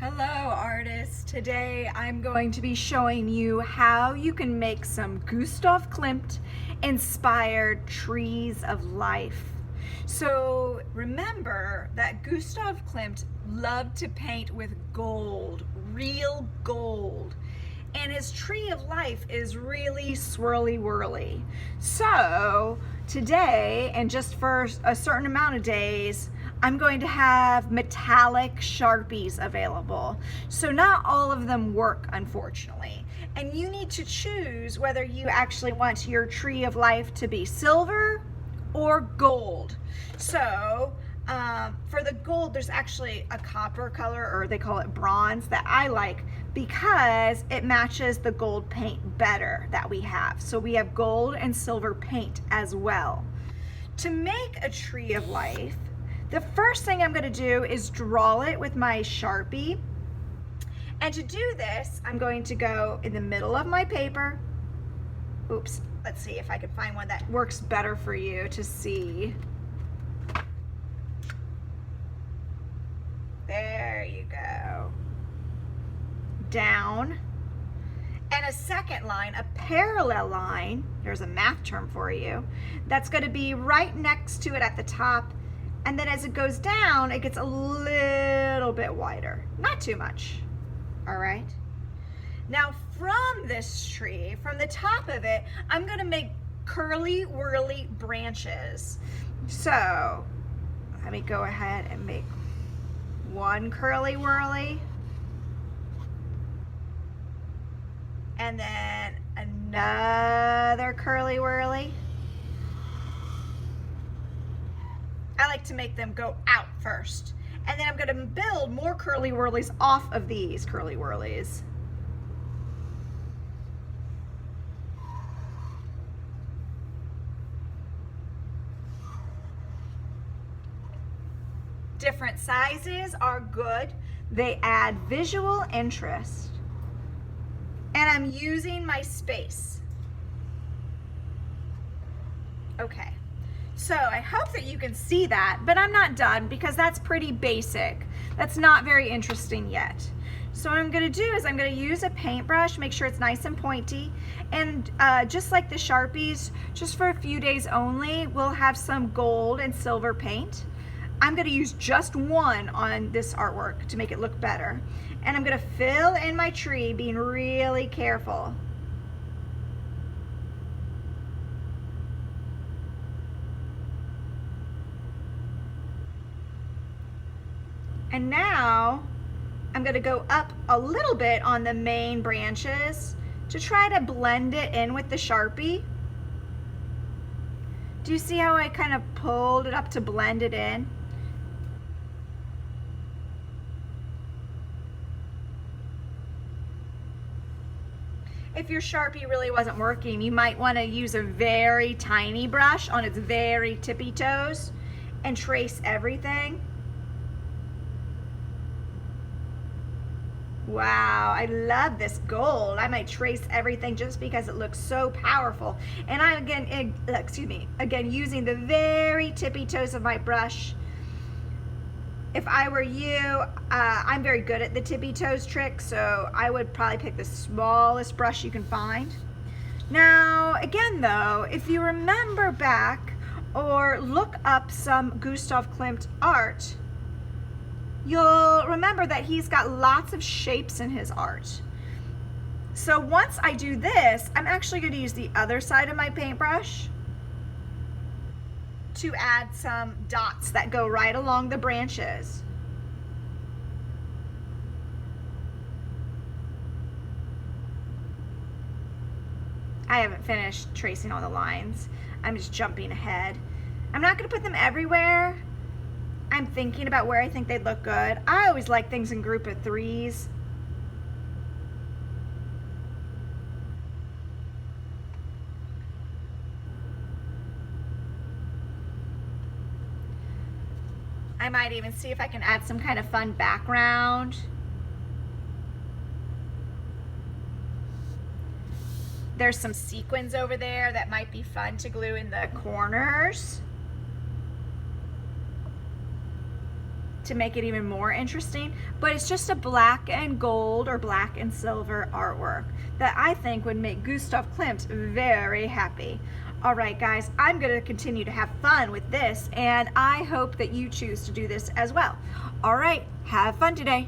Hello artists! Today I'm going to be showing you how you can make some Gustav Klimt inspired trees of life. So remember that Gustav Klimt loved to paint with gold, real gold. And his tree of life is really swirly whirly. So today, and just for a certain amount of days, I'm going to have metallic Sharpies available. So not all of them work, unfortunately. And you need to choose whether you actually want your tree of life to be silver or gold. So for the gold, there's actually a copper color, or they call it bronze, that I like because it matches the gold paint better that we have. So we have gold and silver paint as well. To make a tree of life, the first thing I'm going to do is draw it with my Sharpie. And to do this, I'm going to go in the middle of my paper. Oops, let's see if I can find one that works better for you to see. There you go. Down. And a second line, a parallel line, there's a math term for you, that's going to be right next to it at the top. And then as it goes down, it gets a little bit wider. Not too much. All right. Now from this tree, from the top of it, I'm going to make curly whirly branches. So let me go ahead and make one curly whirly. And then another curly whirly. I like to make them go out first. And then I'm going to build more curly whirlies off of these curly whirlies. Different sizes are good. They add visual interest. And I'm using my space. Okay. So I hope that you can see that, but I'm not done because that's pretty basic. That's not very interesting yet. So what I'm going to do is I'm going to use a paintbrush, make sure it's nice and pointy, and just like the Sharpies, just for a few days only, we'll have some gold and silver paint. I'm going to use just one on this artwork to make it look better. And I'm going to fill in my tree, being really careful. And now I'm going to go up a little bit on the main branches to try to blend it in with the Sharpie. Do you see how I kind of pulled it up to blend it in? If your Sharpie really wasn't working, you might want to use a very tiny brush on its very tippy toes and trace everything. Wow, I love this gold. I might trace everything just because it looks so powerful. And I'm again using the very tippy toes of my brush. If I were you, I'm very good at the tippy toes trick, so I would probably pick the smallest brush you can find. Now, again though, if you remember back or look up some Gustav Klimt art, you'll remember that he's got lots of shapes in his art. So once I do this, I'm actually going to use the other side of my paintbrush to add some dots that go right along the branches. I haven't finished tracing all the lines. I'm just jumping ahead. I'm not going to put them everywhere. I'm thinking about where I think they'd look good. I always like things in group of threes. I might even see if I can add some kind of fun background. There's some sequins over there that might be fun to glue in the corners. to make it even more interesting, but it's just a black and gold or black and silver artwork that I think would make Gustav Klimt very happy. All right, guys, I'm going to continue to have fun with this, and I hope that you choose to do this as well. All right, have fun today.